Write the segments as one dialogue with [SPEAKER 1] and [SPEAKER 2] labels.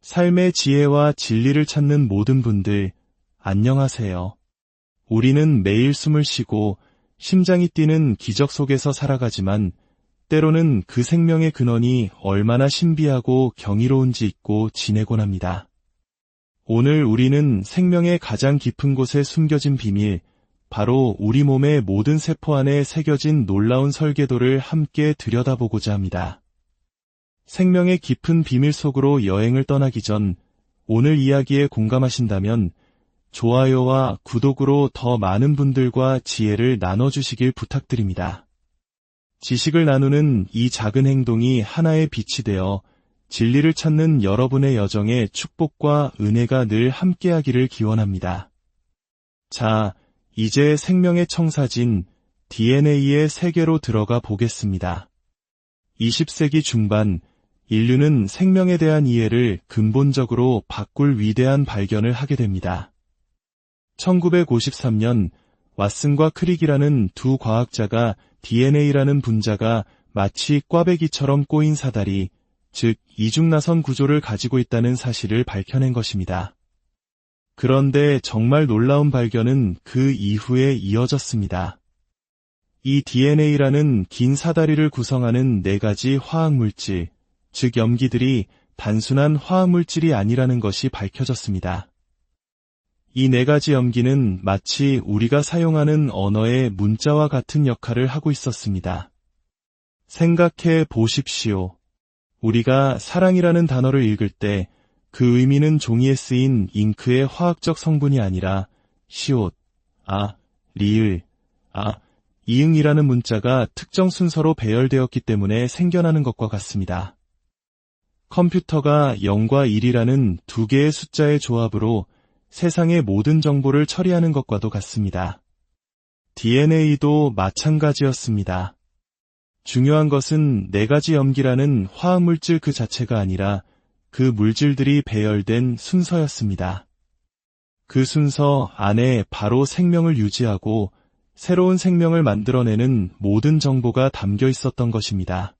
[SPEAKER 1] 삶의 지혜와 진리를 찾는 모든 분들, 안녕하세요. 우리는 매일 숨을 쉬고 심장이 뛰는 기적 속에서 살아가지만 때로는 그 생명의 근원이 얼마나 신비하고 경이로운지 잊고 지내곤 합니다. 오늘 우리는 생명의 가장 깊은 곳에 숨겨진 비밀, 바로 우리 몸의 모든 세포 안에 새겨진 놀라운 설계도를 함께 들여다보고자 합니다. 생명의 깊은 비밀 속으로 여행을 떠나기 전 오늘 이야기에 공감하신다면 좋아요와 구독으로 더 많은 분들과 지혜를 나눠주시길 부탁드립니다. 지식을 나누는 이 작은 행동이 하나의 빛이 되어 진리를 찾는 여러분의 여정에 축복과 은혜가 늘 함께하기를 기원합니다. 자, 이제 생명의 청사진 DNA의 세계로 들어가 보겠습니다. 20세기 중반, 인류는 생명에 대한 이해를 근본적으로 바꿀 위대한 발견을 하게 됩니다. 1953년 왓슨과 크릭이라는 두 과학자가 DNA라는 분자가 마치 꽈배기처럼 꼬인 사다리, 즉 이중나선 구조를 가지고 있다는 사실을 밝혀낸 것입니다. 그런데 정말 놀라운 발견은 그 이후에 이어졌습니다. 이 DNA라는 긴 사다리를 구성하는 4가지 화학물질, 즉 염기들이 단순한 화학물질이 아니라는 것이 밝혀졌습니다. 이 4가지 염기는 마치 우리가 사용하는 언어의 문자와 같은 역할을 하고 있었습니다. 생각해 보십시오. 우리가 사랑이라는 단어를 읽을 때 그 의미는 종이에 쓰인 잉크의 화학적 성분이 아니라 시옷, 리을, 이응이라는 문자가 특정 순서로 배열되었기 때문에 생겨나는 것과 같습니다. 컴퓨터가 0과 1이라는 2개의 숫자의 조합으로 세상의 모든 정보를 처리하는 것과도 같습니다. DNA도 마찬가지였습니다. 중요한 것은 4가지 염기라는 화학물질 그 자체가 아니라 그 물질들이 배열된 순서였습니다. 그 순서 안에 바로 생명을 유지하고 새로운 생명을 만들어내는 모든 정보가 담겨 있었던 것입니다.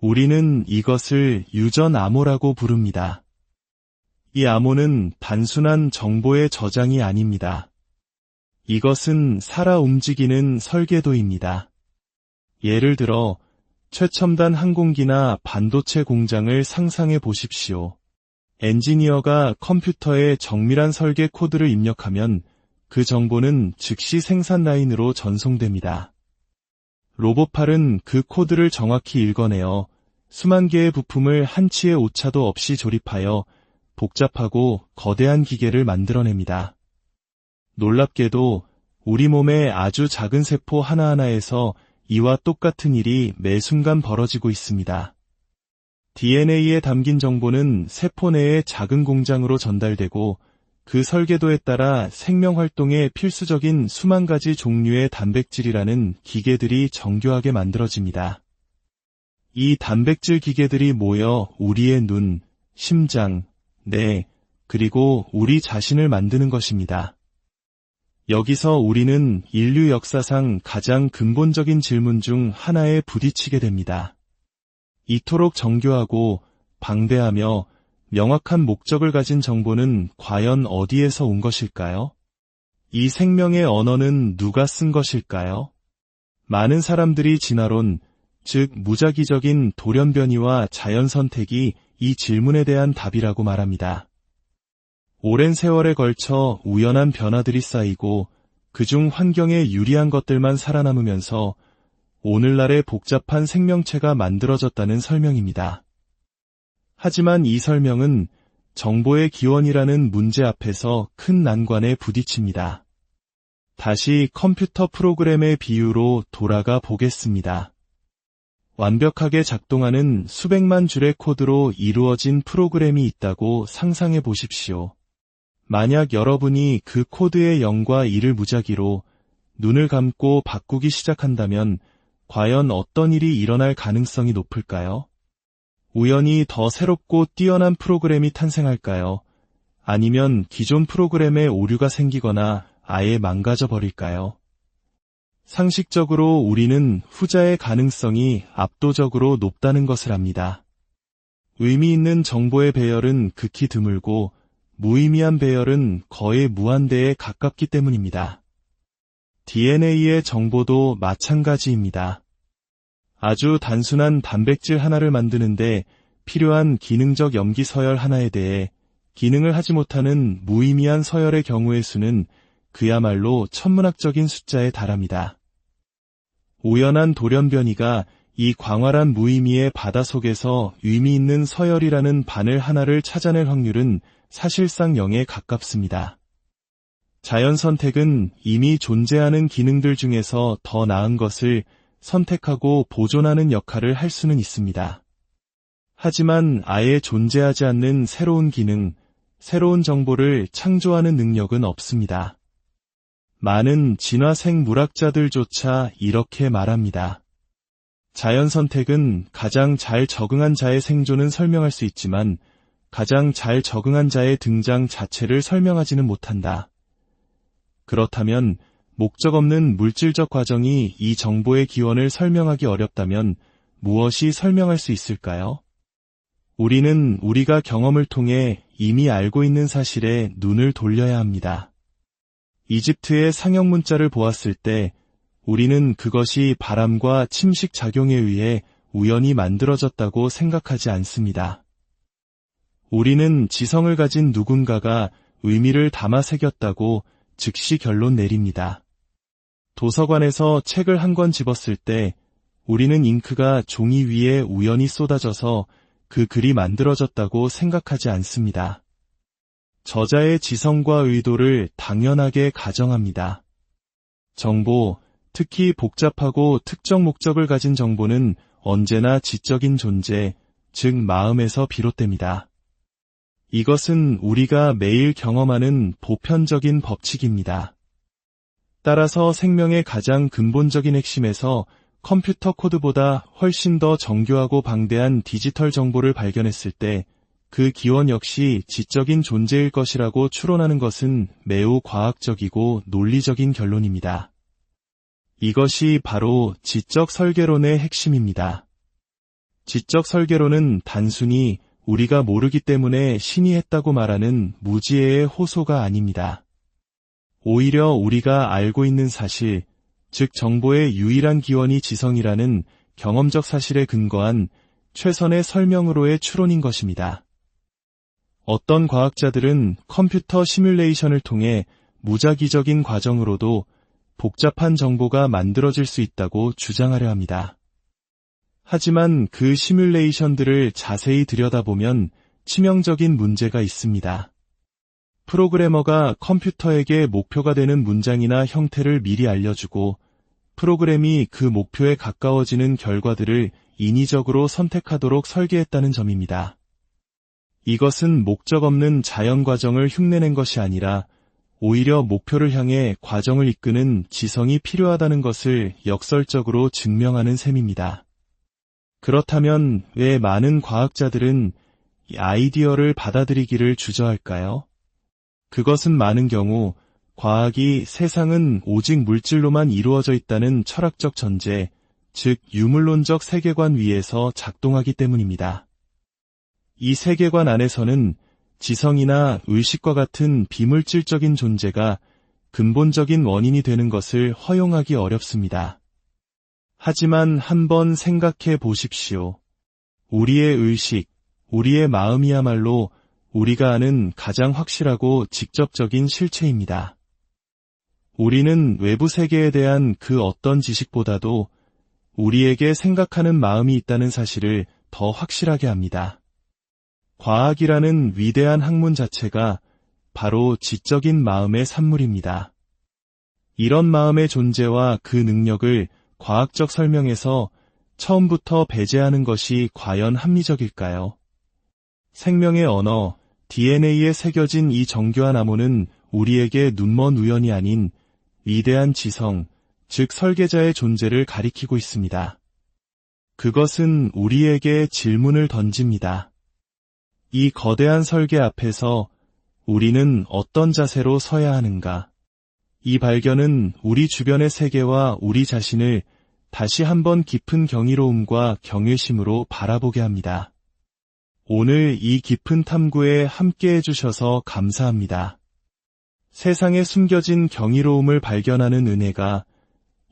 [SPEAKER 1] 우리는 이것을 유전 암호라고 부릅니다. 이 암호는 단순한 정보의 저장이 아닙니다. 이것은 살아 움직이는 설계도입니다. 예를 들어 최첨단 항공기나 반도체 공장을 상상해 보십시오. 엔지니어가 컴퓨터에 정밀한 설계 코드를 입력하면 그 정보는 즉시 생산 라인으로 전송됩니다. 로봇팔은 그 코드를 정확히 읽어내어 수만 개의 부품을 한치의 오차도 없이 조립하여 복잡하고 거대한 기계를 만들어냅니다. 놀랍게도 우리 몸의 아주 작은 세포 하나하나에서 이와 똑같은 일이 매 순간 벌어지고 있습니다. DNA에 담긴 정보는 세포 내의 작은 공장으로 전달되고 그 설계도에 따라 생명활동에 필수적인 수만 가지 종류의 단백질이라는 기계들이 정교하게 만들어집니다. 이 단백질 기계들이 모여 우리의 눈, 심장, 뇌, 그리고 우리 자신을 만드는 것입니다. 여기서 우리는 인류 역사상 가장 근본적인 질문 중 하나에 부딪히게 됩니다. 이토록 정교하고 방대하며 명확한 목적을 가진 정보는 과연 어디에서 온 것일까요? 이 생명의 언어는 누가 쓴 것일까요? 많은 사람들이 진화론, 즉 무작위적인 돌연변이와 자연선택이 이 질문에 대한 답이라고 말합니다. 오랜 세월에 걸쳐 우연한 변화들이 쌓이고 그중 환경에 유리한 것들만 살아남으면서 오늘날의 복잡한 생명체가 만들어졌다는 설명입니다. 하지만 이 설명은 정보의 기원이라는 문제 앞에서 큰 난관에 부딪힙니다. 다시 컴퓨터 프로그램의 비유로 돌아가 보겠습니다. 완벽하게 작동하는 수백만 줄의 코드로 이루어진 프로그램이 있다고 상상해 보십시오. 만약 여러분이 그 코드의 0과 1을 무작위로 눈을 감고 바꾸기 시작한다면 과연 어떤 일이 일어날 가능성이 높을까요? 우연히 더 새롭고 뛰어난 프로그램이 탄생할까요? 아니면 기존 프로그램에 오류가 생기거나 아예 망가져 버릴까요? 상식적으로 우리는 후자의 가능성이 압도적으로 높다는 것을 압니다. 의미 있는 정보의 배열은 극히 드물고 무의미한 배열은 거의 무한대에 가깝기 때문입니다. DNA의 정보도 마찬가지입니다. 아주 단순한 단백질 하나를 만드는데 필요한 기능적 염기 서열 하나에 대해 기능을 하지 못하는 무의미한 서열의 경우의 수는 그야말로 천문학적인 숫자에 달합니다. 우연한 돌연변이가 이 광활한 무의미의 바다 속에서 의미 있는 서열이라는 바늘 하나를 찾아낼 확률은 사실상 0에 가깝습니다. 자연 선택은 이미 존재하는 기능들 중에서 더 나은 것을 선택하고 보존하는 역할을 할 수는 있습니다. 하지만 아예 존재하지 않는 새로운 기능, 새로운 정보를 창조하는 능력은 없습니다. 많은 진화 생물학자들조차 이렇게 말합니다. 자연 선택은 가장 잘 적응한 자의 생존은 설명할 수 있지만 가장 잘 적응한 자의 등장 자체를 설명하지는 못한다. 그렇다면 목적 없는 물질적 과정이 이 정보의 기원을 설명하기 어렵다면 무엇이 설명할 수 있을까요? 우리는 우리가 경험을 통해 이미 알고 있는 사실에 눈을 돌려야 합니다. 이집트의 상형 문자를 보았을 때 우리는 그것이 바람과 침식 작용에 의해 우연히 만들어졌다고 생각하지 않습니다. 우리는 지성을 가진 누군가가 의미를 담아 새겼다고 즉시 결론 내립니다. 도서관에서 책을 한 권 집었을 때 우리는 잉크가 종이 위에 우연히 쏟아져서 그 글이 만들어졌다고 생각하지 않습니다. 저자의 지성과 의도를 당연하게 가정합니다. 정보, 특히 복잡하고 특정 목적을 가진 정보는 언제나 지적인 존재, 즉 마음에서 비롯됩니다. 이것은 우리가 매일 경험하는 보편적인 법칙입니다. 따라서 생명의 가장 근본적인 핵심에서 컴퓨터 코드보다 훨씬 더 정교하고 방대한 디지털 정보를 발견했을 때 그 기원 역시 지적인 존재일 것이라고 추론하는 것은 매우 과학적이고 논리적인 결론입니다. 이것이 바로 지적 설계론의 핵심입니다. 지적 설계론은 단순히 우리가 모르기 때문에 신이 했다고 말하는 무지혜의 호소가 아닙니다. 오히려 우리가 알고 있는 사실, 즉 정보의 유일한 기원이 지성이라는 경험적 사실에 근거한 최선의 설명으로의 추론인 것입니다. 어떤 과학자들은 컴퓨터 시뮬레이션을 통해 무작위적인 과정으로도 복잡한 정보가 만들어질 수 있다고 주장하려 합니다. 하지만 그 시뮬레이션들을 자세히 들여다보면 치명적인 문제가 있습니다. 프로그래머가 컴퓨터에게 목표가 되는 문장이나 형태를 미리 알려주고 프로그램이 그 목표에 가까워지는 결과들을 인위적으로 선택하도록 설계했다는 점입니다. 이것은 목적 없는 자연 과정을 흉내낸 것이 아니라 오히려 목표를 향해 과정을 이끄는 지성이 필요하다는 것을 역설적으로 증명하는 셈입니다. 그렇다면 왜 많은 과학자들은 이 아이디어를 받아들이기를 주저할까요? 그것은 많은 경우 과학이 세상은 오직 물질로만 이루어져 있다는 철학적 전제, 즉 유물론적 세계관 위에서 작동하기 때문입니다. 이 세계관 안에서는 지성이나 의식과 같은 비물질적인 존재가 근본적인 원인이 되는 것을 허용하기 어렵습니다. 하지만 한번 생각해 보십시오. 우리의 의식, 우리의 마음이야말로 우리가 아는 가장 확실하고 직접적인 실체입니다. 우리는 외부 세계에 대한 그 어떤 지식보다도 우리에게 생각하는 마음이 있다는 사실을 더 확실하게 합니다. 과학이라는 위대한 학문 자체가 바로 지적인 마음의 산물입니다. 이런 마음의 존재와 그 능력을 과학적 설명에서 처음부터 배제하는 것이 과연 합리적일까요? 생명의 언어, DNA에 새겨진 이 정교한 암호는 우리에게 눈먼 우연이 아닌 위대한 지성, 즉 설계자의 존재를 가리키고 있습니다. 그것은 우리에게 질문을 던집니다. 이 거대한 설계 앞에서 우리는 어떤 자세로 서야 하는가? 이 발견은 우리 주변의 세계와 우리 자신을 다시 한번 깊은 경이로움과 경외심으로 바라보게 합니다. 오늘 이 깊은 탐구에 함께 해주셔서 감사합니다. 세상에 숨겨진 경이로움을 발견하는 은혜가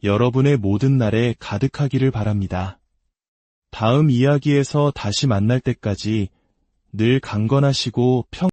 [SPEAKER 1] 여러분의 모든 날에 가득하기를 바랍니다. 다음 이야기에서 다시 만날 때까지 늘 강건하시고